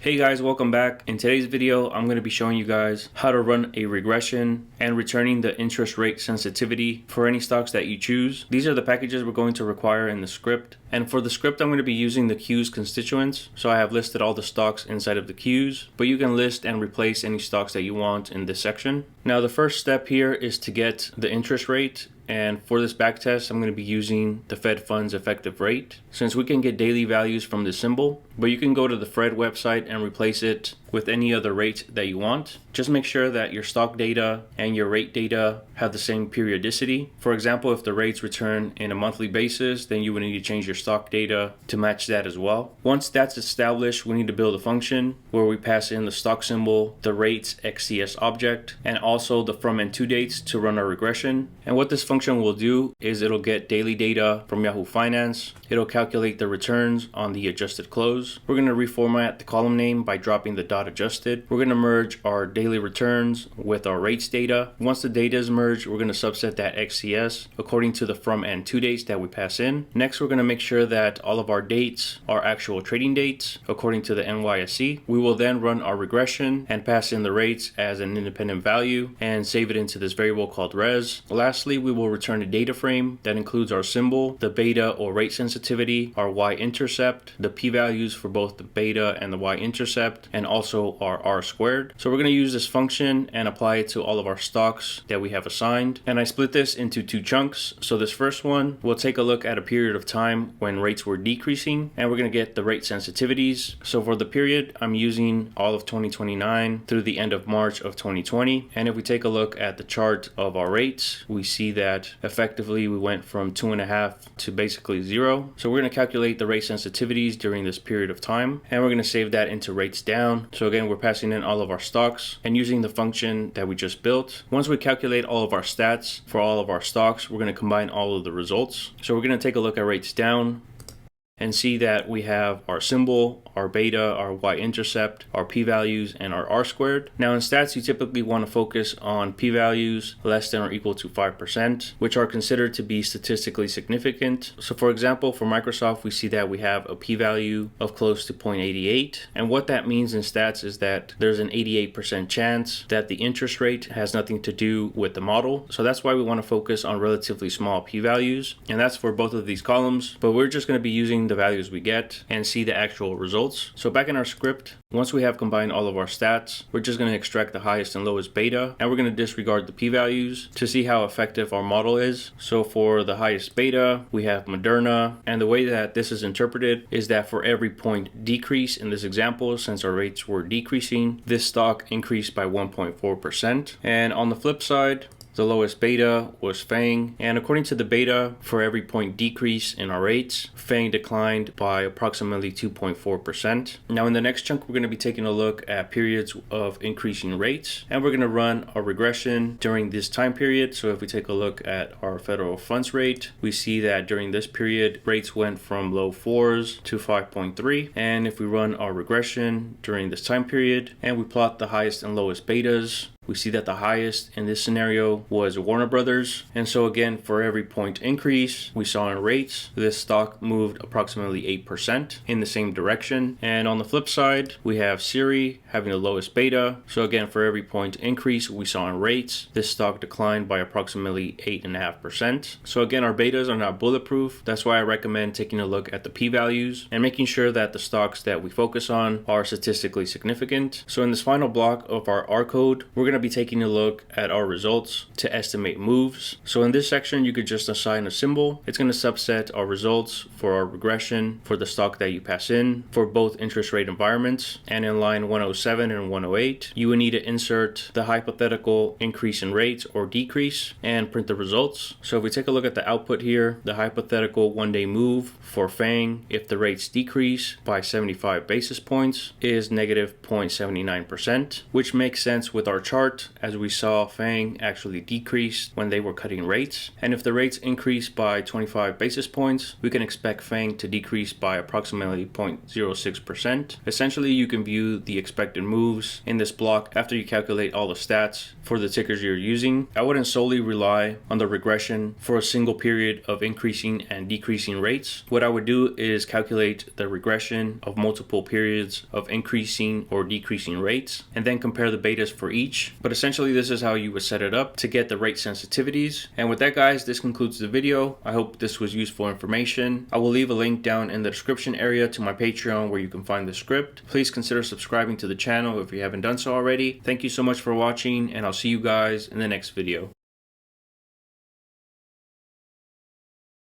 Hey guys, welcome back. In today's video, I'm going to be showing you guys how to run a regression and returning the interest rate sensitivity for any stocks that you choose. These are the packages we're going to require in the script. And for the script, I'm going to be using the Q's constituents. So I have listed all the stocks inside of the Q's, but you can list and replace any stocks that you want in this section. Now, the first step here is to get the interest rate. And for this backtest, I'm going to be using the Fed funds effective rate, since we can get daily values from this symbol, but you can go to the Fed website and replace it with any other rate that you want. Just make sure that your stock data and your rate data have the same periodicity. For example, if the rates return in a monthly basis, then you would need to change your stock data to match that as well. Once that's established, we need to build a function where we pass in the stock symbol, the rates XCS object, and also the from and to dates to run our regression. And what this function will do is it'll get daily data from Yahoo Finance. It'll calculate the returns on the adjusted close. We're going to reformat the column name by dropping the dot adjusted. We're going to merge our daily returns with our rates data. Once the data is merged, we're going to subset that XCS according to the from and to dates that we pass in. Next, we're going to make sure that all of our dates are actual trading dates according to the NYSE. We will then run our regression and pass in the rates as an independent value and save it into this variable called res. Lastly, we will return a data frame that includes our symbol, the beta or rate sensitivity, our y-intercept, the p-values for both the beta and the y-intercept, and also our r-squared. So we're going to use this function and apply it to all of our stocks that we have assigned. And I split this into two chunks. So this first one, we'll take a look at a period of time when rates were decreasing, and we're going to get the rate sensitivities. So for the period, I'm using all of 2029 through the end of March of 2020. And if we take a look at the chart of our rates, we see that effectively we went from 2.5 to basically 0. So we're going to calculate the rate sensitivities during this period of time, and we're going to save that into rates down. So again, we're passing in all of our stocks and using the function that we just built. Once we calculate all of our stats for all of our stocks, we're going to combine all of the results. So we're going to take a look at rates down and see that we have our symbol, our beta, our y-intercept, our p-values, and our r-squared. Now in stats, you typically want to focus on p-values less than or equal to 5%, which are considered to be statistically significant. So for example, for Microsoft, we see that we have a p-value of close to 0.88. And what that means in stats is that there's an 88% chance that the interest rate has nothing to do with the model. So that's why we want to focus on relatively small p-values. And that's for both of these columns, but we're just going to be using the values we get and see the actual results. So back in our script, once we have combined all of our stats, we're just going to extract the highest and lowest beta, and we're going to disregard the p-values to see how effective our model is. So for the highest beta, we have Moderna, and the way that this is interpreted is that for every point decrease in this example, since our rates were decreasing, this stock increased by 1.4%. And on the flip side, the lowest beta was FANG, and according to the beta, for every point decrease in our rates, FANG declined by approximately 2.4%. Now in the next chunk, we're going to be taking a look at periods of increasing rates, and we're going to run a regression during this time period. So if we take a look at our federal funds rate, we see that during this period, rates went from low 4s to 5.3. And if we run our regression during this time period and we plot the highest and lowest betas, we see that the highest in this scenario was Warner Brothers. And so again, for every point increase we saw in rates, this stock moved approximately 8% in the same direction. And on the flip side, we have Siri having the lowest beta. So again, for every point increase we saw in rates, this stock declined by approximately 8.5%. So again, our betas are not bulletproof. That's why I recommend taking a look at the p-values and making sure that the stocks that we focus on are statistically significant. So in this final block of our R code, we're going to be taking a look at our results to estimate moves. So in this section, you could just assign a symbol. It's going to subset our results for our regression for the stock that you pass in for both interest rate environments. And in line 107 and 108, you would need to insert the hypothetical increase in rates or decrease and print the results. So if we take a look at the output here, the hypothetical one-day move for FANG, if the rates decrease by 75 basis points, is negative 0.79%, which makes sense with our chart chart, as we saw FANG actually decreased when they were cutting rates. And if the rates increase by 25 basis points, we can expect FANG to decrease by approximately 0.06%. Essentially, you can view the expected moves in this block after you calculate all the stats for the tickers you're using. I wouldn't solely rely on the regression for a single period of increasing and decreasing rates. What I would do is calculate the regression of multiple periods of increasing or decreasing rates and then compare the betas for each. But essentially, this is how you would set it up to get the rate sensitivities. And with that, guys, this concludes the video. I hope this was useful information. I will leave a link down in the description area to my Patreon where you can find the script. Please consider subscribing to the channel if you haven't done so already. Thank you so much for watching, and I'll see you guys in the next video.